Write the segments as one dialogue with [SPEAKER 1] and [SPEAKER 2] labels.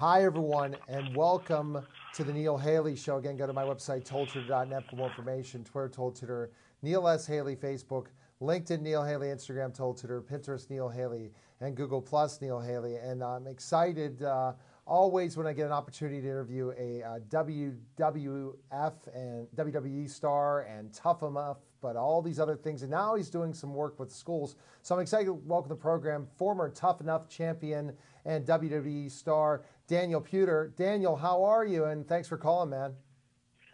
[SPEAKER 1] Hi, everyone, and welcome to the Neil Haley Show. Again, go to my website, toldtutor.net for more information. Twitter, Told Tutor, Neil S. Haley, Facebook, LinkedIn, Neil Haley, Instagram, Told Tutor, Pinterest, Neil Haley, and Google Plus, Neil Haley. And I'm excited always when I get an opportunity to interview a WWF and WWE star and Tough 'Em Up, but all these other things. And now he's doing some work with schools. So I'm excited to welcome the program, former Tough Enough champion and WWE star, Daniel Puder. Daniel, how are you? And thanks for calling, man.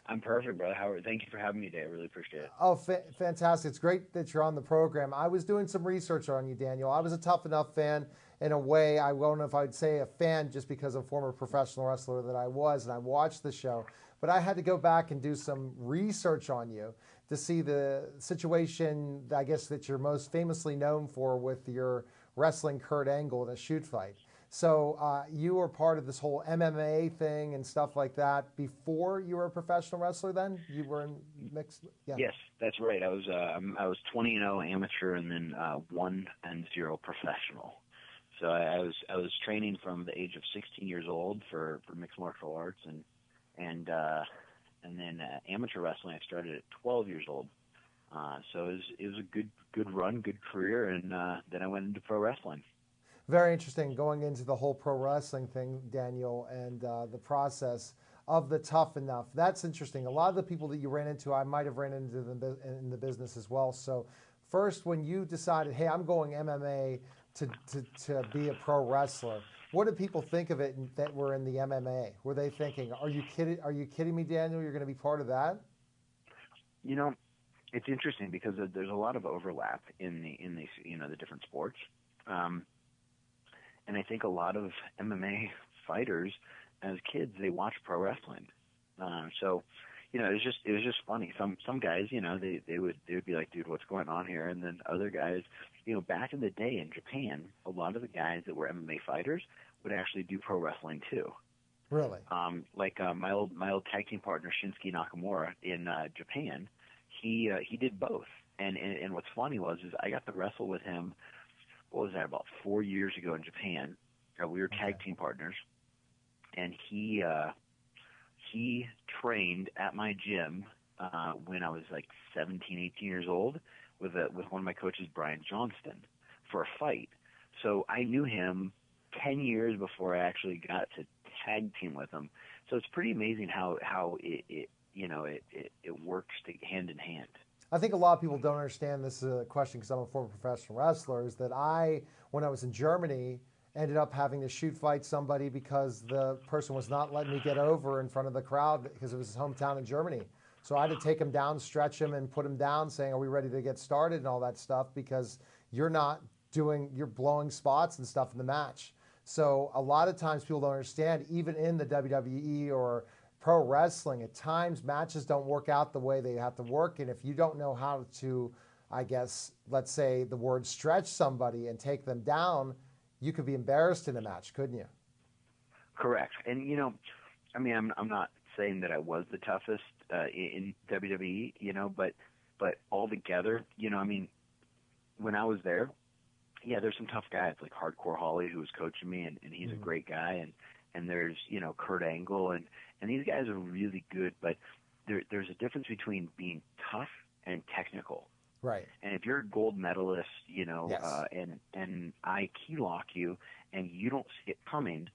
[SPEAKER 2] I'm perfect, brother. Howard, thank you for having me today. I really appreciate it.
[SPEAKER 1] Oh, fantastic. It's great that you're on the program. I was doing some research on you, Daniel. I was a Tough Enough fan in a way. I don't know if I'd say a fan just because of former professional wrestler that I was, and I watched the show. But I had to go back and do some research on you to see the situation, I guess, that you're most famously known for with your wrestling Kurt Angle in a shoot fight. So you were part of this whole MMA thing and stuff like that before you were a professional wrestler. Then you were in mixed, yeah.
[SPEAKER 2] Yes, that's right. I was 20-0 amateur and then 1-0 professional. So I was training from the age of 16 years old for mixed martial arts and then amateur wrestling I started at 12 years old. So it was a good run, good career, and then I went into pro wrestling.
[SPEAKER 1] Very interesting going into the whole pro wrestling thing, Daniel, and the process of the Tough Enough. That's interesting. A lot of the people that you ran into, I might have ran into them in the business as well. So, first, when you decided, hey, I'm going MMA to be a pro wrestler, what did people think of it that were in the MMA? Were they thinking, "Are you kidding? Are you kidding me, Daniel? You're going to be part of that?"
[SPEAKER 2] You know, it's interesting because there's a lot of overlap in these the different sports. Um, And I think a lot of MMA fighters, as kids, they watch pro wrestling. So, it was just funny. Some guys, they would be like, dude, what's going on here? And then other guys, back in the day in Japan, a lot of the guys that were MMA fighters would actually do pro wrestling too.
[SPEAKER 1] Really?
[SPEAKER 2] Like my old tag team partner Shinsuke Nakamura in Japan, he did both. And what's funny is I got to wrestle with him. What was that, about 4 years ago in Japan? We were
[SPEAKER 1] Okay.
[SPEAKER 2] tag team partners, and he trained at my gym when I was like 17, 18 years old with one of my coaches, Brian Johnston, for a fight. So I knew him 10 years before I actually got to tag team with him. So it's pretty amazing how it works hand in hand.
[SPEAKER 1] I think a lot of people don't understand this question because I'm a former professional wrestler. Is that when I was in Germany, ended up having to shoot fight somebody because the person was not letting me get over in front of the crowd because it was his hometown in Germany. So I had to take him down, stretch him, and put him down, saying, "Are we ready to get started?" and all that stuff because you're blowing spots and stuff in the match. So a lot of times people don't understand, even in the WWE or pro wrestling, at times matches don't work out the way they have to work. And if you don't know how to, I guess, let's say the word stretch somebody and take them down, you could be embarrassed in a match, couldn't you?
[SPEAKER 2] Correct. And I mean, I'm not saying that I was the toughest in WWE, but all together, I mean, when I was there, yeah, there's some tough guys like Hardcore Holly who was coaching me, and he's a
[SPEAKER 1] Mm-hmm.
[SPEAKER 2] great guy, and there's Kurt Angle, and these guys are really good, but there's a difference between being tough and technical.
[SPEAKER 1] Right.
[SPEAKER 2] And if you're a gold medalist,
[SPEAKER 1] Yes.
[SPEAKER 2] and I key lock you, and you don't see it coming,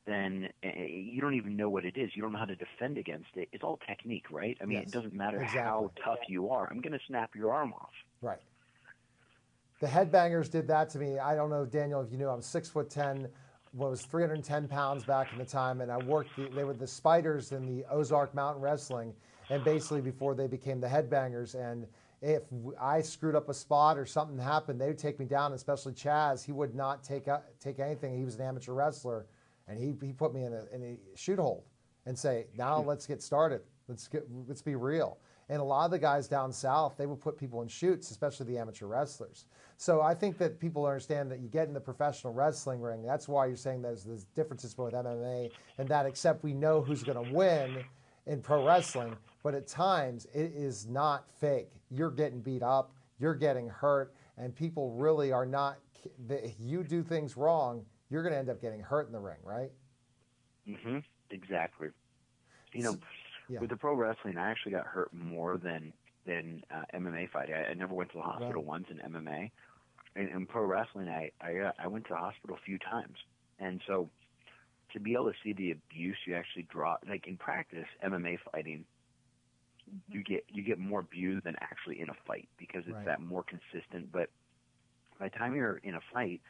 [SPEAKER 2] then you don't even know what it is. You don't know how to defend against it. It's all technique, right? I mean, it
[SPEAKER 1] Yes.
[SPEAKER 2] doesn't matter
[SPEAKER 1] Exactly.
[SPEAKER 2] how tough you are. I'm going to snap your arm off.
[SPEAKER 1] Right. The headbangers did that to me. I don't know, Daniel, if you knew, I'm 6'10", was 310 pounds back in the time, and I worked. They were the spiders in the Ozark Mountain Wrestling, and basically before they became the headbangers. And if I screwed up a spot or something happened, they would take me down. Especially Chaz, he would not take anything. He was an amateur wrestler, and he put me in a shoot hold and say, "Now let's get started. Let's be real." And a lot of the guys down south, they would put people in shoots, especially the amateur wrestlers. So I think that people understand that you get in the professional wrestling ring. That's why you're saying there's differences with MMA and that, except we know who's going to win in pro wrestling. But at times, it is not fake. You're getting beat up, you're getting hurt, and people really are not. If you do things wrong, you're going to end up getting hurt in the ring, right?
[SPEAKER 2] Exactly. You know,
[SPEAKER 1] Yeah.
[SPEAKER 2] with the pro wrestling, I actually got hurt more than MMA fighting. I never went to the hospital
[SPEAKER 1] Right.
[SPEAKER 2] once in MMA. In pro wrestling, I went to the hospital a few times, and so to be able to see the abuse you actually draw, like in practice, MMA fighting, you get more abuse than actually in a fight because it's
[SPEAKER 1] Right.
[SPEAKER 2] that more consistent. But by the time you're in a fight,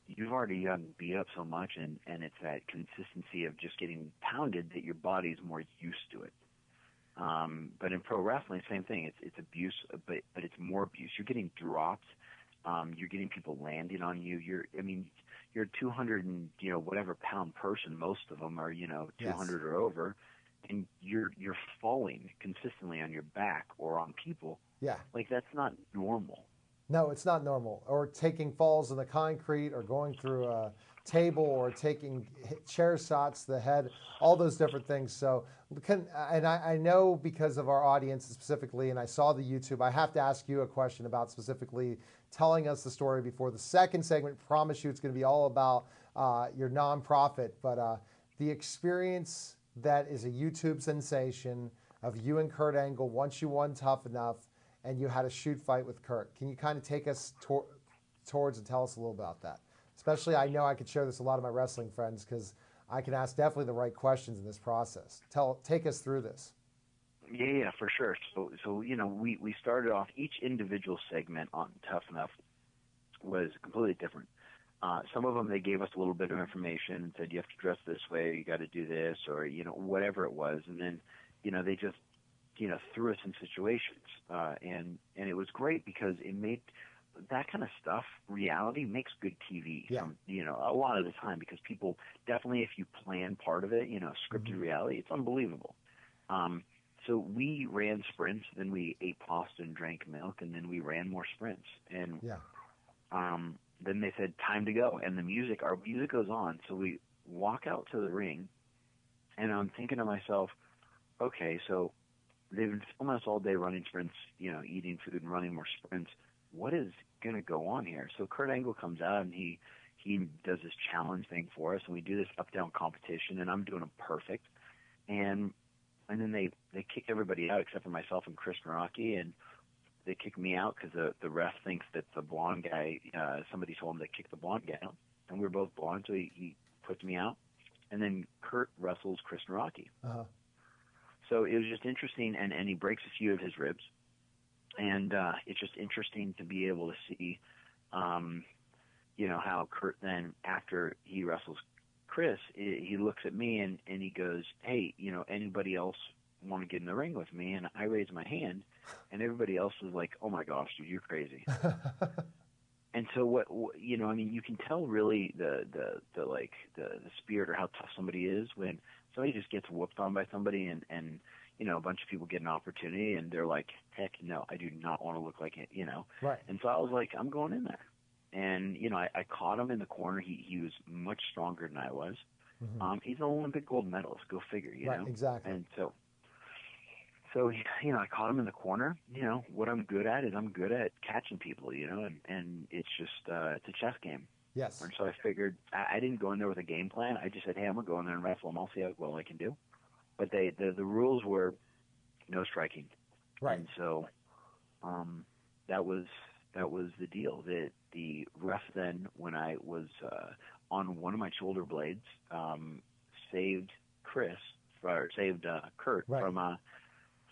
[SPEAKER 2] you've already gotten beat up so much, and it's that consistency of just getting pounded that your body's more used to it. But in pro wrestling, same thing. It's abuse, but it's more abuse. You're getting dropped. You're getting people landing on you. You're a 200 and whatever pound person. Most of them are
[SPEAKER 1] Yes.
[SPEAKER 2] 200 or over, and you're falling consistently on your back or on people.
[SPEAKER 1] Yeah.
[SPEAKER 2] Like that's not normal.
[SPEAKER 1] No, it's not normal. Or taking falls in the concrete, or going through a table, or taking chair shots to the head, all those different things. So, and I know because of our audience specifically, and I saw the YouTube, I have to ask you a question about specifically telling us the story before the second segment. Promise you it's going to be all about your nonprofit, but the experience that is a YouTube sensation of you and Kurt Angle once you won Tough Enough and you had a shoot fight with Kurt. Can you kind of take us towards and tell us a little about that? Especially, I know I could share this with a lot of my wrestling friends because I can ask definitely the right questions in this process. Take us through this.
[SPEAKER 2] Yeah, for sure. So we started off each individual segment on Tough Enough was completely different. Some of them they gave us a little bit of information and said you have to dress this way, you got to do this, or whatever it was, and then they just threw us in situations, and it was great because it made that kind of stuff reality makes good TV.
[SPEAKER 1] Yeah.
[SPEAKER 2] A lot of the time because people definitely if you plan part of it, scripted reality, it's unbelievable. So we ran sprints, then we ate pasta and drank milk, and then we ran more sprints. And
[SPEAKER 1] Yeah.
[SPEAKER 2] then they said, time to go. And our music goes on. So we walk out to the ring, and I'm thinking to myself, okay, so they've been filming us all day running sprints, eating food and running more sprints. What is going to go on here? So Kurt Angle comes out, and he does this challenge thing for us, and we do this up-down competition, and I'm doing them perfect. And then they kick everybody out except for myself and Chris Naraki, and they kick me out because the ref thinks that the blonde guy, somebody told him to kick the blonde guy out, and we were both blonde, so he puts me out, and then Kurt wrestles Chris Naraki.
[SPEAKER 1] Uh-huh.
[SPEAKER 2] So it was just interesting, and he breaks a few of his ribs, and it's just interesting to be able to see, how Kurt then after he wrestles Chris, he looks at me and he goes, hey, anybody else want to get in the ring with me? And I raise my hand, and everybody else was like, oh my gosh, dude, you're crazy. And so what you can tell really the spirit or how tough somebody is when somebody just gets whooped on by somebody and a bunch of people get an opportunity and they're like, heck no, I do not want to look like it,
[SPEAKER 1] Right.
[SPEAKER 2] And so I was like, I'm going in there. And, I caught him in the corner. He was much stronger than I was.
[SPEAKER 1] Mm-hmm.
[SPEAKER 2] He's an Olympic gold medalist. Go figure,
[SPEAKER 1] Right,
[SPEAKER 2] know?
[SPEAKER 1] exactly.
[SPEAKER 2] And so, I caught him in the corner. What I'm good at is I'm good at catching people, and it's just, it's a chess game.
[SPEAKER 1] Yes.
[SPEAKER 2] And so I figured I didn't go in there with a game plan. I just said, hey, I'm going to go in there and wrestle him. I'll see how well I can do. But the rules were no striking.
[SPEAKER 1] Right.
[SPEAKER 2] And so, that was the deal. The ref then, when I was on one of my shoulder blades, saved Kurt
[SPEAKER 1] Right.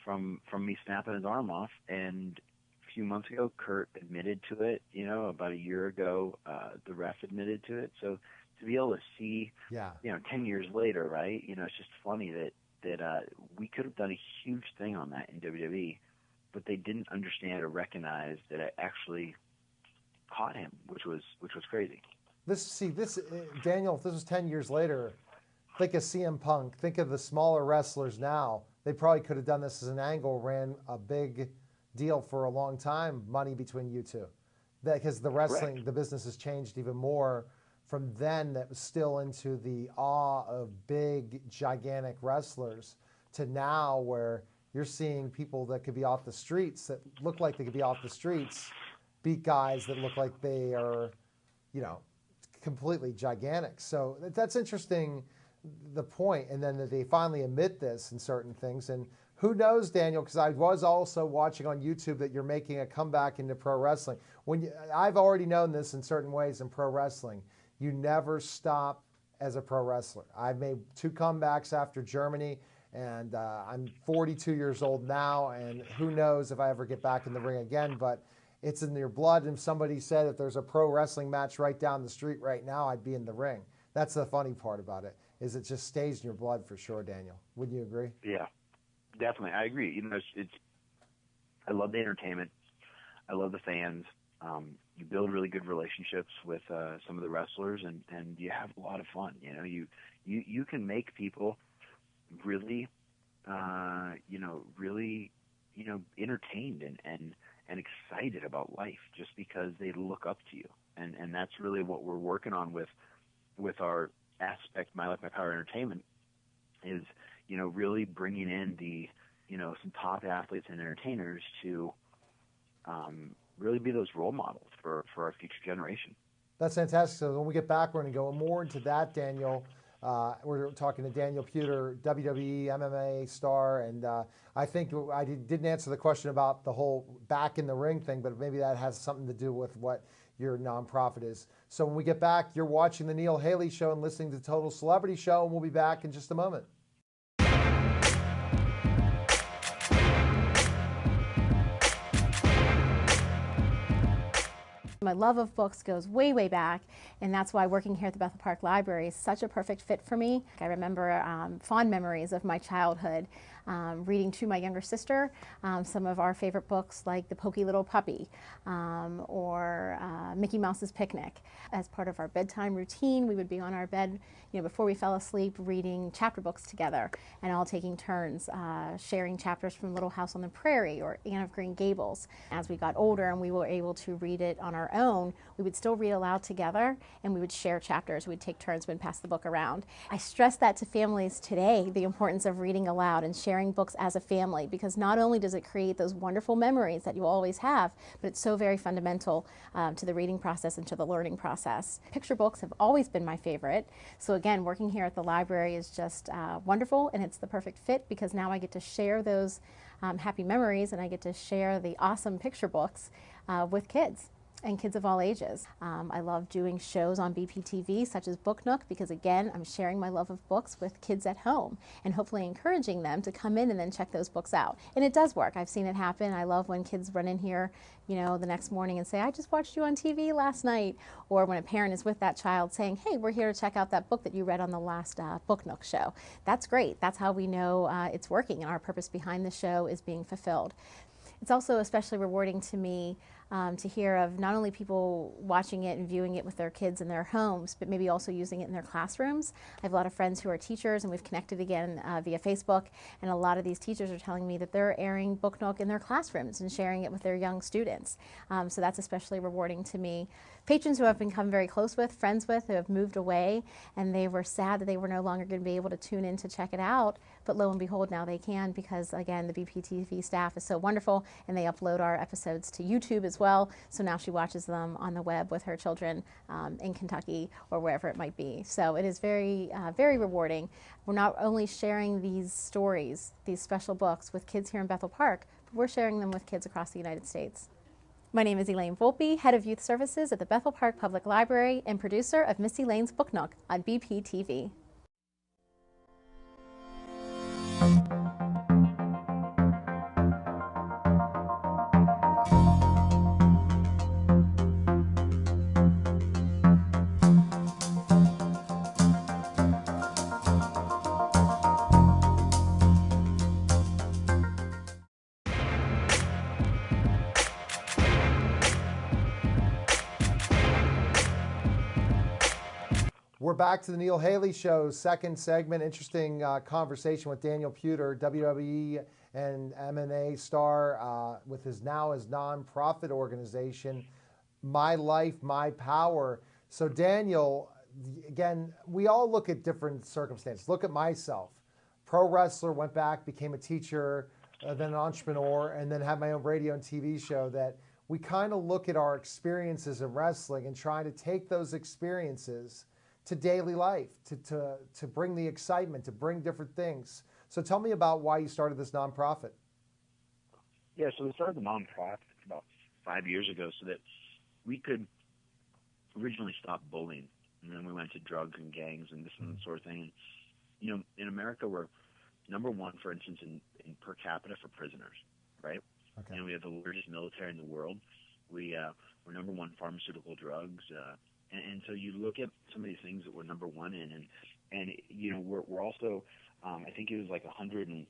[SPEAKER 2] from me snapping his arm off. And a few months ago, Kurt admitted to it. About a year ago, the ref admitted to it. So to be able to see, 10 years later, right? It's just funny that we could have done a huge thing on that in WWE, but they didn't understand or recognize that I actually caught him, which was crazy.
[SPEAKER 1] Daniel, if this was 10 years later, think of CM Punk, think of the smaller wrestlers now. They probably could have done this as an angle, ran a big deal for a long time, money between you two. Because the wrestling,
[SPEAKER 2] Correct.
[SPEAKER 1] the business has changed even more from then, that was still into the awe of big, gigantic wrestlers, to now where you're seeing people that could be off the streets, that look like they could be off the streets, beat guys that look like they are, completely gigantic. So that's interesting the point, and then that they finally admit this in certain things. And who knows, Daniel, because I was also watching on YouTube that you're making a comeback into pro wrestling. I've already known this in certain ways in pro wrestling. You never stop as a pro wrestler. I've made 2 comebacks after Germany, and I'm 42 years old now, and who knows if I ever get back in the ring again, but it's in your blood. And if somebody said if there's a pro wrestling match right down the street right now, I'd be in the ring. That's the funny part about it, is it just stays in your blood for sure, Daniel. Wouldn't you agree?
[SPEAKER 2] Yeah, definitely. I agree. You know, I love the entertainment. I love the fans. You build really good relationships with some of the wrestlers, and you have a lot of fun. You know, you can make people really, really, entertained and excited about life just because they look up to you. And that's really what we're working on with our aspect, My Life, My Power Entertainment, is, really bringing in some top athletes and entertainers to really be those role models for our future generation.
[SPEAKER 1] That's fantastic. So when we get back, we're going to go more into that, Daniel. We're talking to Daniel Puder, WWE, MMA star, and I think I didn't answer the question about the whole back in the ring thing, but maybe that has something to do with what your nonprofit is. So when we get back, you're watching the Neil Haley Show and listening to Total Celebrity Show, and we'll be back in just a moment.
[SPEAKER 3] My love of books goes way, way back, and that's why working here at the Bethel Park Library is such a perfect fit for me. I remember fond memories of my childhood, reading to my younger sister some of our favorite books like The Pokey Little Puppy or Mickey Mouse's Picnic. As part of our bedtime routine, we would be on our bed, before we fell asleep, reading chapter books together and all taking turns sharing chapters from Little House on the Prairie or Anne of Green Gables. As we got older and we were able to read it on our own, we would still read aloud together and we would share chapters. We'd take turns and pass the book around. I stress that to families today, the importance of reading aloud and sharing books as a family, because not only does it create those wonderful memories that you always have, but it's so very fundamental to the reading process and to the learning process. Picture books have always been my favorite. So again, working here at the library is just wonderful, and it's the perfect fit because now I get to share those happy memories and I get to share the awesome picture books with kids. And kids of all ages. I love doing shows on BPTV such as Book Nook because again, I'm sharing my love of books with kids at home and hopefully encouraging them to come in and then check those books out. And it does work. I've seen it happen. I love when kids run in here, the next morning and say, I just watched you on TV last night. Or when a parent is with that child saying, hey, we're here to check out that book that you read on the last Book Nook show. That's great. That's how we know it's working and our purpose behind the show is being fulfilled. It's also especially rewarding to me to hear of not only people watching it and viewing it with their kids in their homes, but maybe also using it in their classrooms. I have a lot of friends who are teachers, and we've connected again via Facebook, and a lot of these teachers are telling me that they're airing Book Nook in their classrooms and sharing it with their young students. So that's especially rewarding to me. Patrons who I've become very close with, friends with, who have moved away, and they were sad that they were no longer going to be able to tune in to check it out, but lo and behold, now they can because, again, the BPTV staff is so wonderful, and they upload our episodes to YouTube as well, so now she watches them on the web with her children in Kentucky or wherever it might be. So it is very, very rewarding. We're not only sharing these stories, these special books with kids here in Bethel Park, but we're sharing them with kids across the United States. My name is Elaine Volpe, Head of Youth Services at the Bethel Park Public Library and producer of Missy Lane's Book Nook on BPTV.
[SPEAKER 1] We're back to the Neil Haley Show, second segment. Interesting conversation with Daniel Puder, WWE and MMA star, with his nonprofit organization, My Life, My Power. So Daniel, again, we all look at different circumstances. Look at myself. Pro wrestler, went back, became a teacher, then an entrepreneur, and then had my own radio and TV show. That we kind of look at our experiences in wrestling and try to take those experiences to daily life, to bring the excitement, to bring different things. So tell me about why you started this nonprofit.
[SPEAKER 2] Yeah, so we started the nonprofit about 5 years ago so that we could originally stop bullying, and then we went to drugs and gangs and this and that sort of thing. And, you know, in America, we're number one, for instance, in per capita for prisoners, right?
[SPEAKER 1] Okay.
[SPEAKER 2] You know, we have the largest military in the world. We're number one pharmaceutical drugs, and so you look at some of these things that we're number one in, and you know, we're also, I think it was like 100 and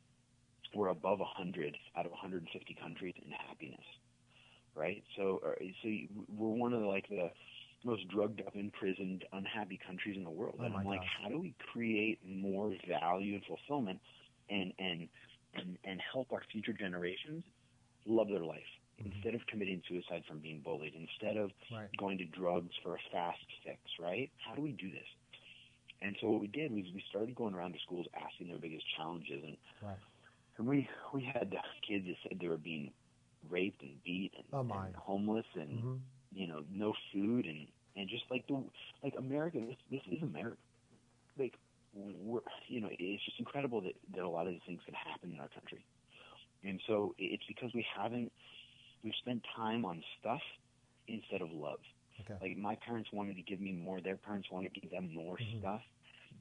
[SPEAKER 2] we're above 100 out of 150 countries in happiness, right? So we're one of the most drugged up, imprisoned, unhappy countries in the world.
[SPEAKER 1] Oh,
[SPEAKER 2] and I'm like,
[SPEAKER 1] gosh.
[SPEAKER 2] how do we create more value and fulfillment and help our future generations love their life instead of committing suicide from being bullied, instead of
[SPEAKER 1] Right.
[SPEAKER 2] going to drugs for a fast fix, right? How do we do this? And so what we did was we started going around to schools asking their biggest challenges, and
[SPEAKER 1] Right.
[SPEAKER 2] and we had kids that said they were being raped and beat and,
[SPEAKER 1] Oh, my.
[SPEAKER 2] and homeless and you know, no food and just like America, this is America. Like we're, you know, it's just incredible that a lot of these things could happen in our country. And so it's because we've spent time on stuff instead of love.
[SPEAKER 1] Okay.
[SPEAKER 2] Like my parents wanted to give me more, their parents wanted to give them more stuff.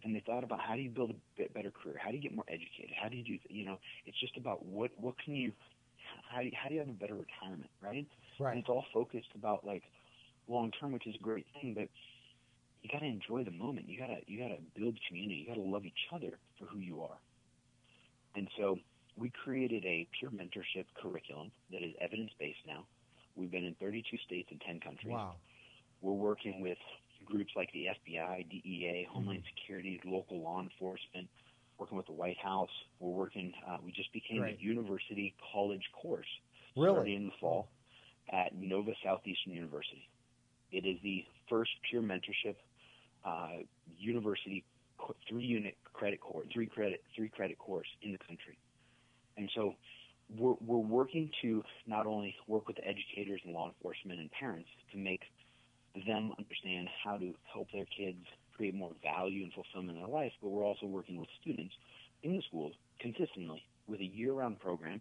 [SPEAKER 2] And they thought about how do you build a bit better career? How do you get more educated? How do you do, you know, it's just about what can you, how do you have a better retirement, right?
[SPEAKER 1] Right.
[SPEAKER 2] And it's all focused about like long term, which is a great thing, but you got to enjoy the moment. You got to build community. You got to love each other for who you are. And so we created a peer mentorship curriculum that is evidence-based now. We've been in 32 states and 10 countries.
[SPEAKER 1] Wow.
[SPEAKER 2] We're working with groups like the FBI, DEA, Homeland Security, local law enforcement, working with the White House. We're working, we just became
[SPEAKER 1] Great.
[SPEAKER 2] a university college course
[SPEAKER 1] Really?
[SPEAKER 2] starting in the fall at Nova Southeastern University. It is the first peer mentorship university three credit course in the country. And so we're working to not only work with the educators and law enforcement and parents to make them understand how to help their kids create more value and fulfillment in their life, but we're also working with students in the schools consistently with a year-round program,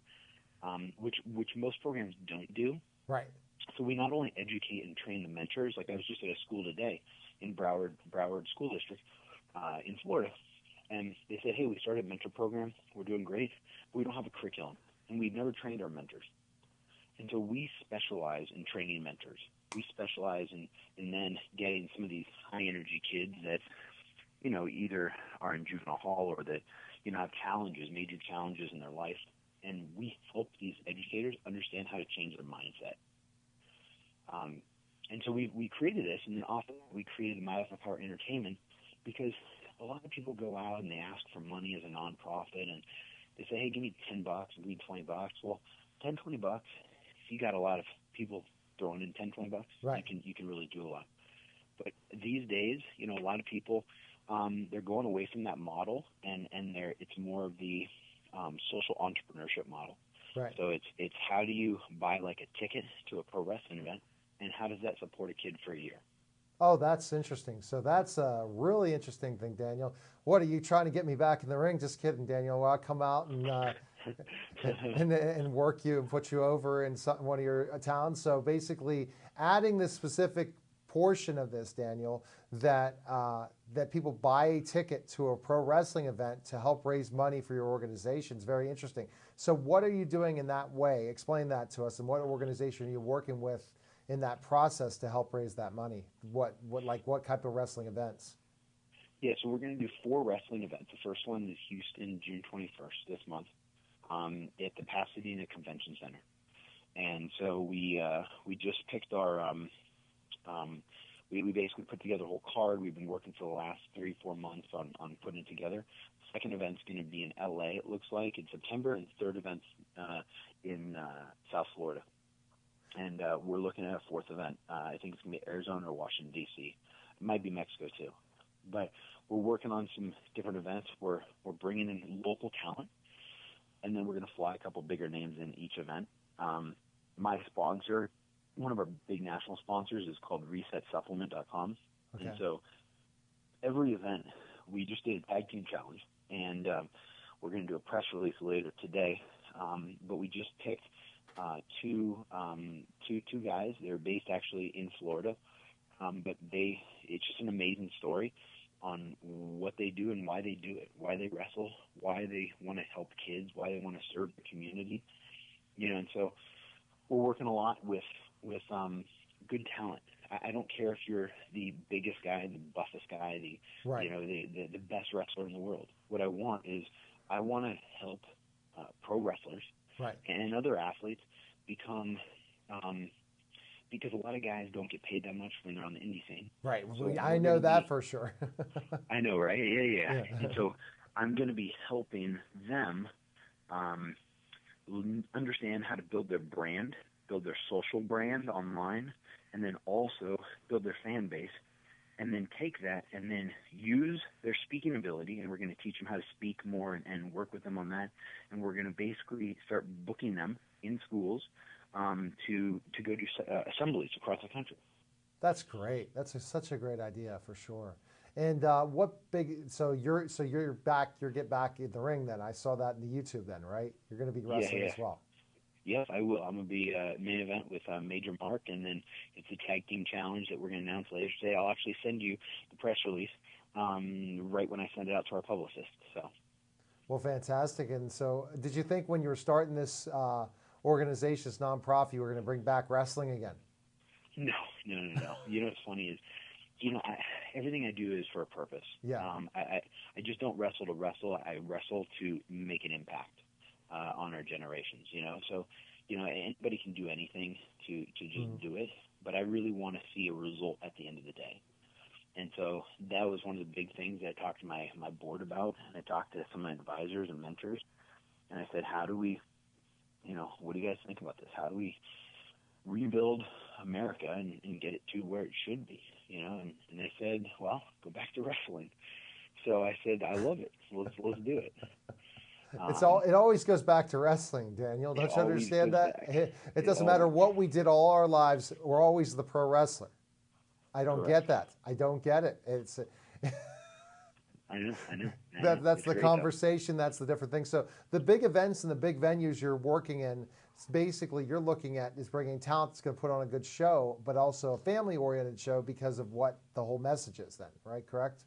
[SPEAKER 2] which most programs don't do.
[SPEAKER 1] Right.
[SPEAKER 2] So we not only educate and train the mentors, like I was just at a school today in Broward School District in Florida, and they said, hey, we started a mentor program. We're doing great, but we don't have a curriculum, and we've never trained our mentors. And so we specialize in training mentors. We specialize in then getting some of these high-energy kids that, you know, either are in juvenile hall or that, you know, have challenges, major challenges in their life, and we help these educators understand how to change their mindset. And so we created this, and then often we created My Life, My Power Entertainment, because a lot of people go out and they ask for money as a nonprofit, and they say, hey, give me $10, give me $20. Well, $10, $20, if you got a lot of people throwing in $10, $20,
[SPEAKER 1] Right.
[SPEAKER 2] you can really do a lot. But these days, you know, a lot of people, they're going away from that model, and it's more of the social entrepreneurship model.
[SPEAKER 1] Right.
[SPEAKER 2] So it's how do you buy like a ticket to a pro wrestling event, and how does that support a kid for a year?
[SPEAKER 1] Oh, that's interesting. So that's a really interesting thing, Daniel. What, are you trying to get me back in the ring? Just kidding, Daniel. Well, I'll come out and work you and put you over in one of your towns. So basically adding this specific portion of this, Daniel, that people buy a ticket to a pro wrestling event to help raise money for your organization is very interesting. So what are you doing in that way? Explain that to us, and what organization are you working with in that process to help raise that money? What type of wrestling events?
[SPEAKER 2] Yeah, so we're going to do 4 wrestling events. The first one is Houston, June 21st, this month, at the Pasadena Convention Center. And so we just picked our we basically put together a whole card. We've been working for the last 3-4 months on putting it together. Second event's going to be in LA, it looks like, in September, and third event's in South Florida. And we're looking at a fourth event. I think it's going to be Arizona or Washington, D.C. It might be Mexico, too. But we're working on some different events. We're bringing in local talent, and then we're going to fly a couple bigger names in each event. My sponsor, one of our big national sponsors, is called ResetSupplement.com.
[SPEAKER 1] Okay.
[SPEAKER 2] And so every event, we just did a tag team challenge, and we're going to do a press release later today. But we just picked two guys. They're based actually in Florida, but it's just an amazing story on what they do and why they do it, why they wrestle, why they want to help kids, why they want to serve the community, and so we're working a lot with good talent. I don't care if you're the biggest guy, the buffest guy,
[SPEAKER 1] right.
[SPEAKER 2] the best wrestler in the world. What I want to help pro wrestlers
[SPEAKER 1] right.
[SPEAKER 2] and other athletes become, because a lot of guys don't get paid that much when they're on the indie scene.
[SPEAKER 1] Right.
[SPEAKER 2] So
[SPEAKER 1] I know that for sure.
[SPEAKER 2] I know, right? Yeah. And so I'm going to be helping them understand how to build their brand, build their social brand online, and then also build their fan base, and then take that and then use their speaking ability, and we're going to teach them how to speak more and work with them on that, and we're going to basically start booking them in schools to go do assemblies across the country.
[SPEAKER 1] That's great. That's such a great idea for sure. And so you're back, get back in the ring then. I saw that in the YouTube then, right? You're going to be wrestling as well.
[SPEAKER 2] Yes, I will. I'm going to be main event with Major Mark, and then it's a tag team challenge that we're going to announce later today. I'll actually send you the press release right when I send it out to our publicist. So. Well,
[SPEAKER 1] fantastic. And so did you think when you were starting this organization, this nonprofit, you were going to bring back wrestling again?
[SPEAKER 2] No. What's funny is, everything I do is for a purpose.
[SPEAKER 1] Yeah.
[SPEAKER 2] I just don't wrestle to wrestle. I wrestle to make an impact on our generations. So anybody can do anything to just do it, but I really want to see a result at the end of the day. And so that was one of the big things that I talked to my board about, and I talked to some of my advisors and mentors, and I said, how do we, what do you guys think about this? How do we rebuild America and get it to where it should be? And they said, well, go back to wrestling. So I said, I love it. Let's do it.
[SPEAKER 1] It always goes back to wrestling, Daniel. Don't you understand that? It doesn't matter what we did all our lives. We're always the pro wrestler. I don't get that. I don't get it.
[SPEAKER 2] I know.
[SPEAKER 1] That's the conversation. That's the different thing. So the big events and the big venues you're working in, basically you're looking at is bringing talent that's going to put on a good show, but also a family-oriented show because of what the whole message is then, right? Correct?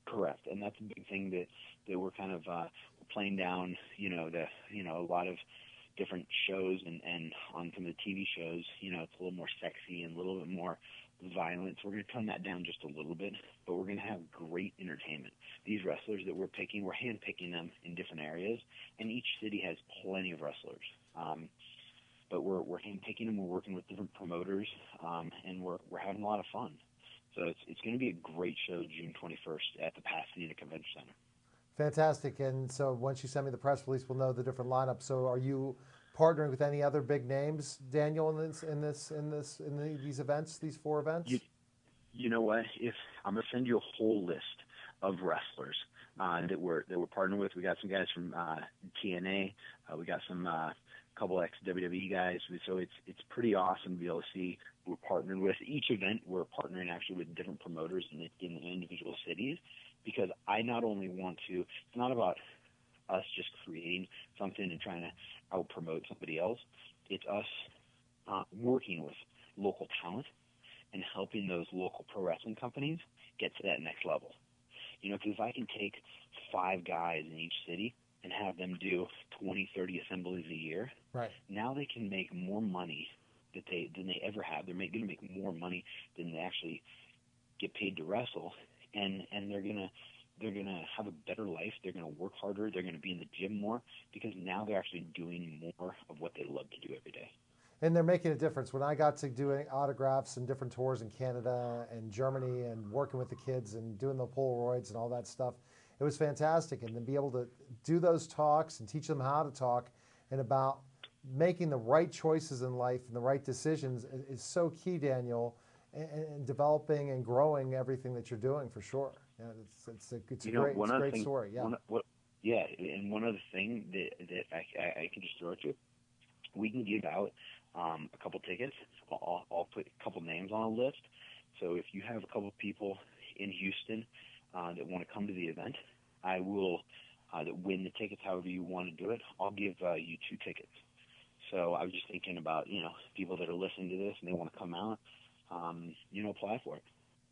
[SPEAKER 2] Correct. And that's a big thing that we're kind of playing down, a lot of different shows and on some of the TV shows, it's a little more sexy and a little bit more violent. So we're going to tone that down just a little bit, but we're going to have great entertainment. These wrestlers that we're picking, we're handpicking them in different areas, and each city has plenty of wrestlers. But we're handpicking them. We're working with different promoters, and we're having a lot of fun. So it's going to be a great show June 21st at the Pasadena Convention Center. Fantastic.
[SPEAKER 1] And so once you send me the press release, we'll know the different lineups. So are you partnering with any other big names, Daniel, in these events, these 4 events?
[SPEAKER 2] You know what? If I'm gonna send you a whole list of wrestlers that we're partnering with. We got some guys from TNA. We got some couple ex WWE guys. So it's pretty awesome to be able to see who we're partnering with. Each event we're partnering actually with different promoters in the individual cities, because I not only want to. It's not about us just creating something and trying to out-promote somebody else. It's us working with local talent and helping those local pro wrestling companies get to that next level. Because if I can take 5 guys in each city and have them do 20, 30 assemblies a year,
[SPEAKER 1] right,
[SPEAKER 2] now they can make more money than they ever have. They're going to make more money than they actually get paid to wrestle, and they're gonna have a better life. They're gonna work harder. They're gonna be in the gym more, because now they're actually doing more of what they love to do every day.
[SPEAKER 1] And they're making a difference. When I got to doing autographs and different tours in Canada and Germany and working with the kids and doing the Polaroids and all that stuff, it was fantastic. And to be able to do those talks and teach them how to talk and about making the right choices in life and the right decisions is so key, Daniel, and developing and growing everything that you're doing, for sure. Yeah, it's a great story. Yeah.
[SPEAKER 2] And one other thing that I can just throw at you, we can give out a couple tickets. I'll put a couple names on a list. So if you have a couple people in Houston that want to come to the event, I will win the tickets however you want to do it. I'll give you 2 tickets. So I was just thinking about, people that are listening to this and they want to come out, apply for it.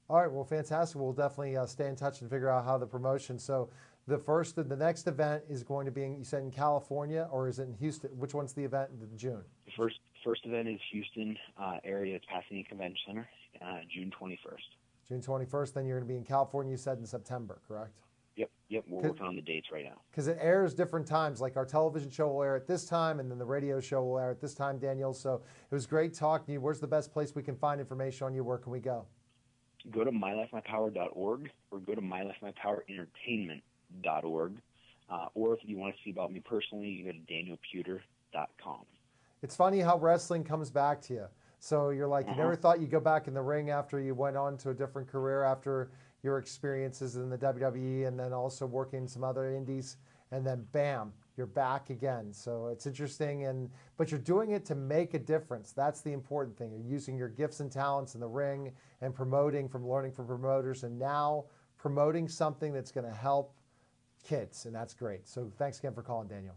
[SPEAKER 1] All right, well, fantastic. We'll definitely stay in touch and figure out how the promotion. So the next event is going to be, you said in California, or is it in Houston? Which one's the event in June?
[SPEAKER 2] The first event is Houston area. It's Pasadena Convention Center, June 21st.
[SPEAKER 1] June 21st. Then you're going to be in California, you said, in September, correct?
[SPEAKER 2] Yep. We're working on the dates right now.
[SPEAKER 1] Because it airs different times. Like our television show will air at this time, and then the radio show will air at this time, Daniel. So it was great talking to you. Where's the best place we can find information on you? Where can we go?
[SPEAKER 2] Go to mylifemypower.org or go to mylifemypowerentertainment.org. Or if you want to see about me personally, you go to danielputer.com.
[SPEAKER 1] It's funny how wrestling comes back to you. So you're like, you never thought you'd go back in the ring after you went on to a different career after your experiences in the WWE and then also working in some other indies, and then bam, you're back again. So it's interesting, but you're doing it to make a difference. That's the important thing. You're using your gifts and talents in the ring and learning from promoters, and now promoting something that's going to help kids, and that's great. So thanks again for calling, Daniel.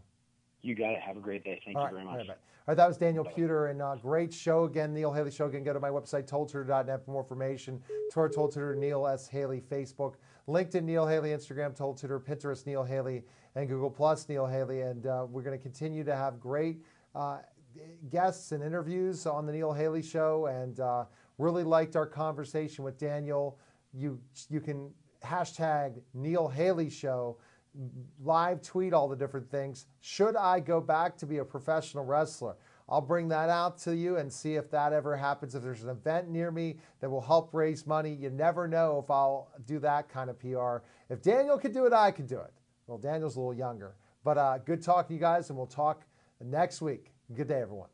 [SPEAKER 2] You got it. Have a great day. Thank you very much.
[SPEAKER 1] All right, that was Daniel Puter, and great show again, Neil Haley Show. Again, go to my website, tolltutor.net for more information. Twitter, Toll Tutor, Neil S. Haley, Facebook, LinkedIn, Neil Haley, Instagram, Toll Tutor, Pinterest, Neil Haley, and Google Plus, Neil Haley. And we're going to continue to have great guests and interviews on the Neil Haley Show, and really liked our conversation with Daniel. You can hashtag Neil Haley Show, live tweet all the different things. Should I go back to be a professional wrestler? I'll bring that out to you and see if that ever happens. If there's an event near me that will help raise money, you never know if I'll do that kind of PR. If Daniel could do it, I could do it. Well, Daniel's a little younger. But good talking to you guys, and we'll talk next week. Good day, everyone.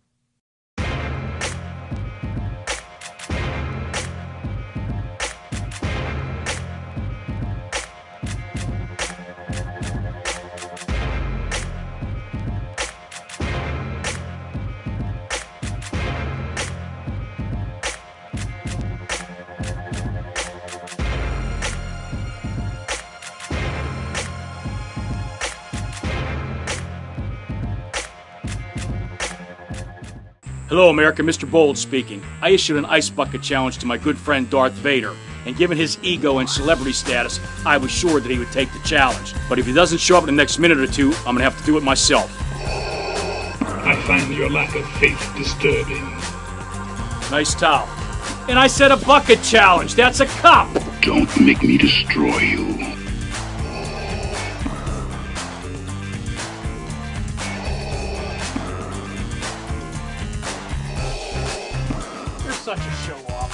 [SPEAKER 4] Hello, America. Mr. Bold speaking. I issued an ice bucket challenge to my good friend Darth Vader, and given his ego and celebrity status, I was sure that he would take the challenge. But if he doesn't show up in the next minute or two, I'm going to have to do it myself.
[SPEAKER 5] I find your lack of faith disturbing.
[SPEAKER 4] Nice towel. And I said a bucket challenge. That's a cup.
[SPEAKER 5] Don't make me destroy you.
[SPEAKER 4] Such a show-off.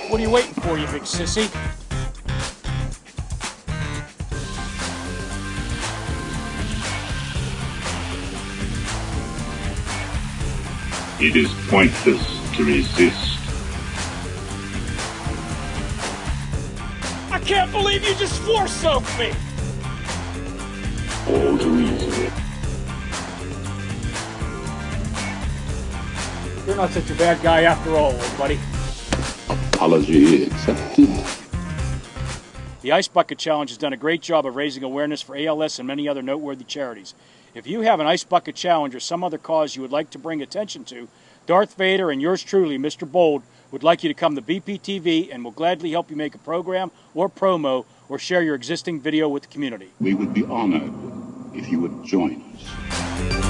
[SPEAKER 4] What are you waiting for, you big sissy?
[SPEAKER 5] It is pointless to resist.
[SPEAKER 4] I can't believe you just force-soaked me!
[SPEAKER 5] All too easy.
[SPEAKER 4] You're not such a bad guy after all, old buddy.
[SPEAKER 5] Apology accepted.
[SPEAKER 4] The Ice Bucket Challenge has done a great job of raising awareness for ALS and many other noteworthy charities. If you have an Ice Bucket Challenge or some other cause you would like to bring attention to, Darth Vader and yours truly, Mr. Bold, would like you to come to BPTV and will gladly help you make a program or promo or share your existing video with the community.
[SPEAKER 5] We would be honored if you would join us.